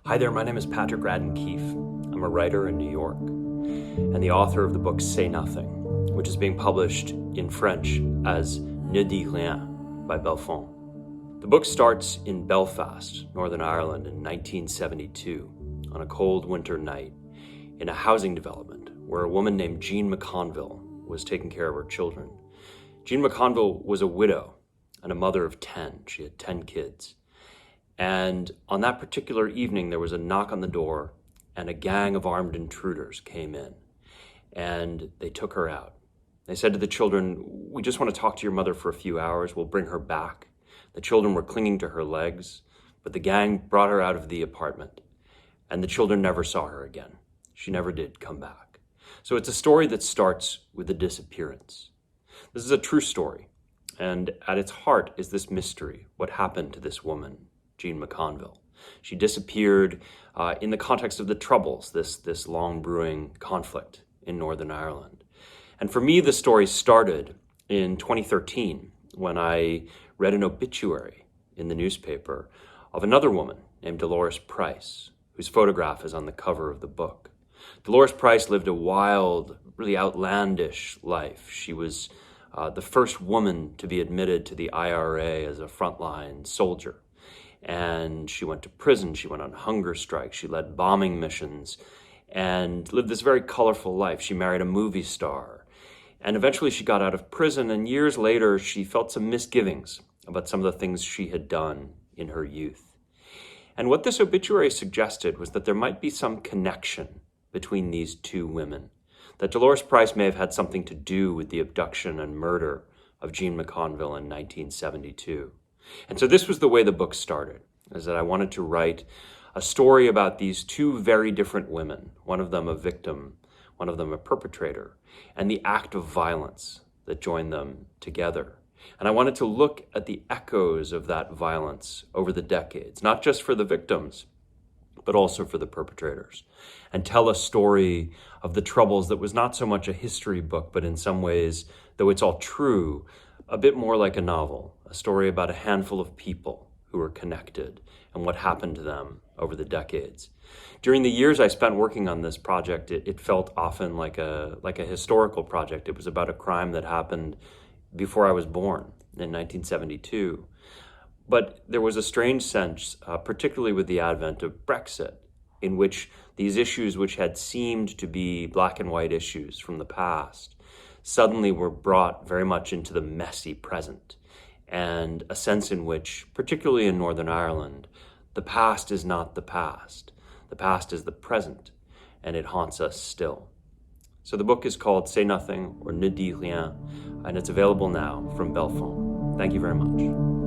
Hi there, my name is Patrick Radden Keefe. I'm a writer in New York and the author of the book Say Nothing, which is being published in French as Ne dis rien by Belfond. The book starts in Belfast, Northern Ireland in 1972 on a cold winter night in a housing development where a woman named Jean McConville was taking care of her children. Jean McConville was a widow and a mother of 10. She had 10 kids. And on that particular evening, there was a knock on the door and a gang of armed intruders came in and they took her out. They said to the children, "We just want to talk to your mother for a few hours. We'll bring her back." The children were clinging to her legs, but the gang brought her out of the apartment and the children never saw her again. She never did come back. So it's a story that starts with a disappearance. This is a true story. And at its heart is this mystery. What happened to this woman, Jean McConville? She disappeared in the context of the Troubles, this long brewing conflict in Northern Ireland. And for me, the story started in 2013 when I read an obituary in the newspaper of another woman named Dolores Price, whose photograph is on the cover of the book. Dolores Price lived a wild, really outlandish life. She was the first woman to be admitted to the IRA as a frontline soldier. And she went to prison, she went on hunger strikes, she led bombing missions, and lived this very colorful life. She married a movie star. And eventually she got out of prison, and years later she felt some misgivings about some of the things she had done in her youth. And what this obituary suggested was that there might be some connection between these two women, that Dolores Price may have had something to do with the abduction and murder of Jean McConville in 1972. And so this was the way the book started, is that I wanted to write a story about these two very different women, one of them a victim, one of them a perpetrator, and the act of violence that joined them together. And I wanted to look at the echoes of that violence over the decades, not just for the victims, but also for the perpetrators, and tell a story of the Troubles that was not so much a history book, but in some ways, though it's all true, a bit more like a novel, a story about a handful of people who were connected and what happened to them over the decades. During the years I spent working on this project, it felt often like a historical project. It was about a crime that happened before I was born in 1972. But there was a strange sense, particularly with the advent of Brexit, in which these issues which had seemed to be black and white issues from the past suddenly were brought very much into the messy present, and a sense in which, particularly in Northern Ireland, the past is not the past. The past is the present, and it haunts us still. So the book is called Say Nothing or Ne dis rien, and it's available now from Belfond. Thank you very much.